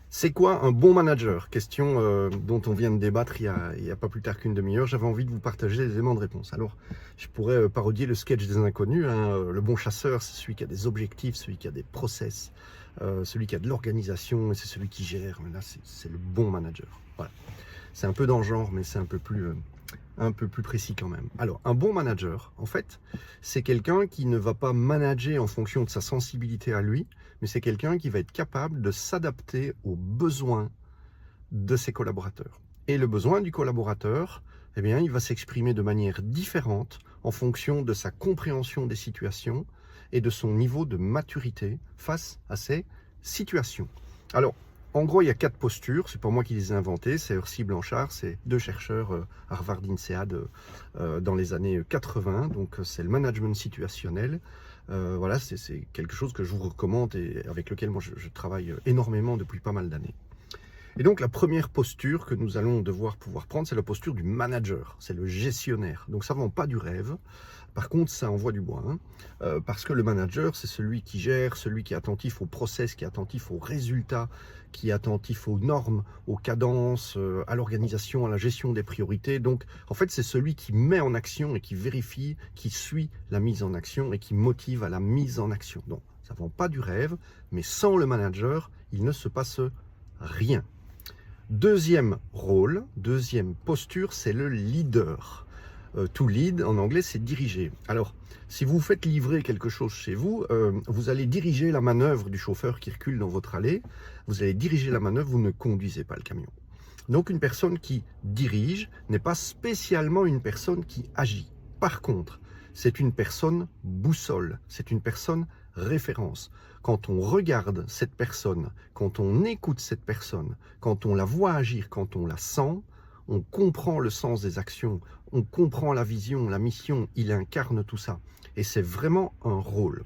C'est quoi un bon manager? Question dont on vient de débattre il y a pas plus tard qu'une demi-heure. J'avais envie de vous partager les éléments de réponse. Alors, je pourrais parodier le sketch des inconnus, hein. Le bon chasseur, c'est celui qui a des objectifs, celui qui a des process, celui qui a de l'organisation, et c'est celui qui gère. Mais là, c'est le bon manager. Voilà. C'est un peu dans le genre, mais c'est un peu plus précis quand même. Alors, un bon manager, en fait, c'est quelqu'un qui ne va pas manager en fonction de sa sensibilité à lui, mais c'est quelqu'un qui va être capable de s'adapter aux besoins de ses collaborateurs. Et le besoin du collaborateur, eh bien, il va s'exprimer de manière différente en fonction de sa compréhension des situations et de son niveau de maturité face à ces situations. Alors, en gros, il y a 4 postures, c'est pas moi qui les ai inventées, c'est Ursi Blanchard, c'est 2 chercheurs Harvard INSEAD dans les années 80, donc c'est le management situationnel. Voilà, c'est quelque chose que je vous recommande et avec lequel moi je travaille énormément depuis pas mal d'années. Et donc la première posture que nous allons devoir pouvoir prendre, c'est la posture du manager, c'est le gestionnaire. Donc ça ne vend pas du rêve, par contre ça envoie du bois, hein. Parce que le manager, c'est celui qui gère, celui qui est attentif au process, qui est attentif aux résultats, qui est attentif aux normes, aux cadences, à l'organisation, à la gestion des priorités. Donc en fait c'est celui qui met en action et qui vérifie, qui suit la mise en action et qui motive à la mise en action. Donc ça ne vend pas du rêve, mais sans le manager, il ne se passe rien. Deuxième rôle, deuxième posture, c'est le leader. To lead, en anglais, c'est diriger. Alors, si vous faites livrer quelque chose chez vous, vous allez diriger la manœuvre du chauffeur qui recule dans votre allée. Vous allez diriger la manœuvre, vous ne conduisez pas le camion. Donc, une personne qui dirige n'est pas spécialement une personne qui agit. Par contre, c'est une personne boussole, c'est une personne référence. Quand on regarde cette personne, quand on écoute cette personne, quand on la voit agir, quand on la sent, on comprend le sens des actions, on comprend la vision, la mission, il incarne tout ça. Et c'est vraiment un rôle.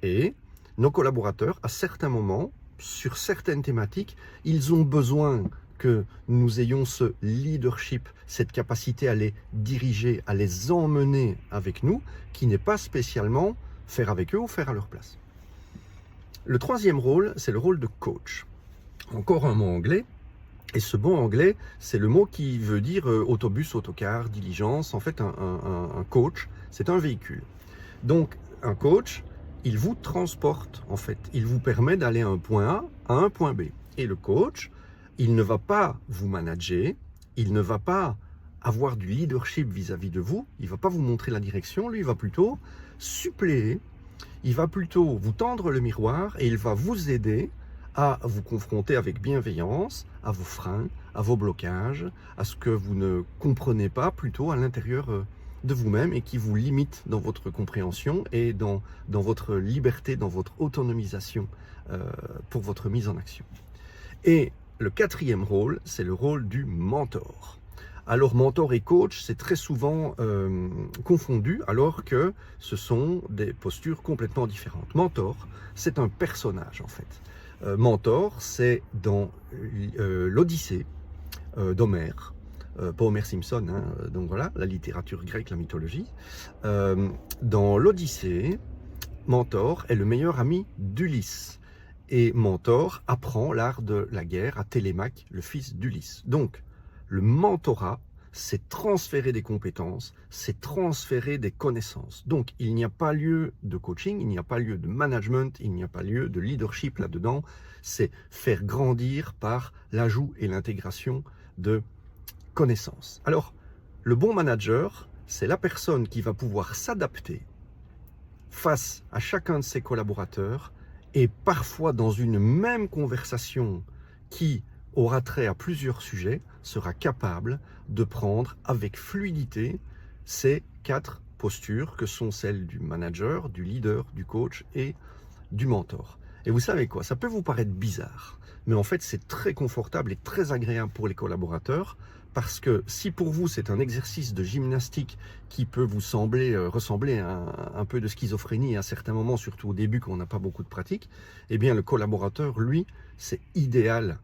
Et nos collaborateurs, à certains moments, sur certaines thématiques, ils ont besoin que nous ayons ce leadership, cette capacité à les diriger, à les emmener avec nous, qui n'est pas spécialement faire avec eux ou faire à leur place. Le troisième rôle, c'est le rôle de coach. Encore un mot anglais, et ce mot anglais, c'est le mot qui veut dire autobus, autocar, diligence. En fait, un coach, c'est un véhicule. Donc, un coach, il vous transporte, en fait. Il vous permet d'aller à un point A à un point B. Et le coach, il ne va pas vous manager, il ne va pas avoir du leadership vis-à-vis de vous, il ne va pas vous montrer la direction, lui, il va plutôt suppléer, il va plutôt vous tendre le miroir et il va vous aider à vous confronter avec bienveillance à vos freins, à vos blocages, à ce que vous ne comprenez pas plutôt à l'intérieur de vous-même et qui vous limite dans votre compréhension et dans votre liberté, dans votre autonomisation pour votre mise en action. Et le quatrième rôle, c'est le rôle du mentor. Alors mentor et coach, c'est très souvent confondu alors que ce sont des postures complètement différentes. Mentor, c'est un personnage en fait. Mentor, c'est dans l'Odyssée d'Homère, pas Homer Simpson, hein, donc voilà, la littérature grecque, la mythologie. Dans l'Odyssée, Mentor est le meilleur ami d'Ulysse. Et Mentor apprend l'art de la guerre à Télémaque, le fils d'Ulysse. Donc, le mentorat, c'est transférer des compétences, c'est transférer des connaissances. Donc, il n'y a pas lieu de coaching, il n'y a pas lieu de management, il n'y a pas lieu de leadership là-dedans. C'est faire grandir par l'ajout et l'intégration de connaissances. Alors, le bon manager, c'est la personne qui va pouvoir s'adapter face à chacun de ses collaborateurs et parfois dans une même conversation qui aura trait à plusieurs sujets, sera capable de prendre avec fluidité ces 4 postures que sont celles du manager, du leader, du coach et du mentor. Et vous savez quoi, ça peut vous paraître bizarre, mais en fait c'est très confortable et très agréable pour les collaborateurs parce que si pour vous c'est un exercice de gymnastique qui peut vous sembler ressembler à un peu de schizophrénie à certains moments, surtout au début quand on n'a pas beaucoup de pratique, eh bien le collaborateur, lui, c'est idéal.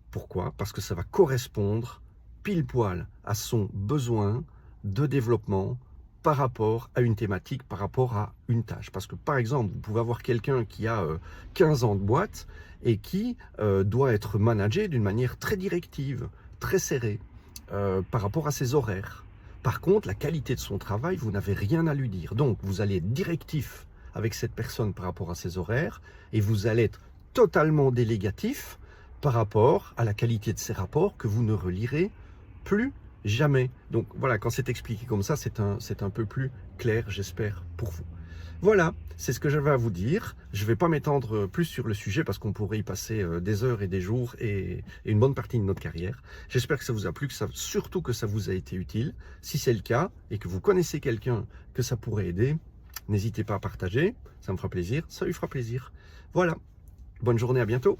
Pourquoi? Parce que ça va correspondre pile poil à son besoin de développement par rapport à une thématique, par rapport à une tâche. Parce que par exemple, vous pouvez avoir quelqu'un qui a 15 ans de boîte et qui doit être managé d'une manière très directive, très serrée, par rapport à ses horaires. Par contre, la qualité de son travail, vous n'avez rien à lui dire. Donc, vous allez être directif avec cette personne par rapport à ses horaires et vous allez être totalement délégatif par rapport à la qualité de ses rapports que vous ne relirez plus jamais. Donc voilà, quand c'est expliqué comme ça, c'est un peu plus clair, j'espère, pour vous. Voilà, c'est ce que j'avais à vous dire. Je ne vais pas m'étendre plus sur le sujet parce qu'on pourrait y passer des heures et des jours et une bonne partie de notre carrière. J'espère que ça vous a plu, surtout que ça vous a été utile. Si c'est le cas et que vous connaissez quelqu'un que ça pourrait aider, n'hésitez pas à partager, ça me fera plaisir, ça lui fera plaisir. Voilà, bonne journée, à bientôt.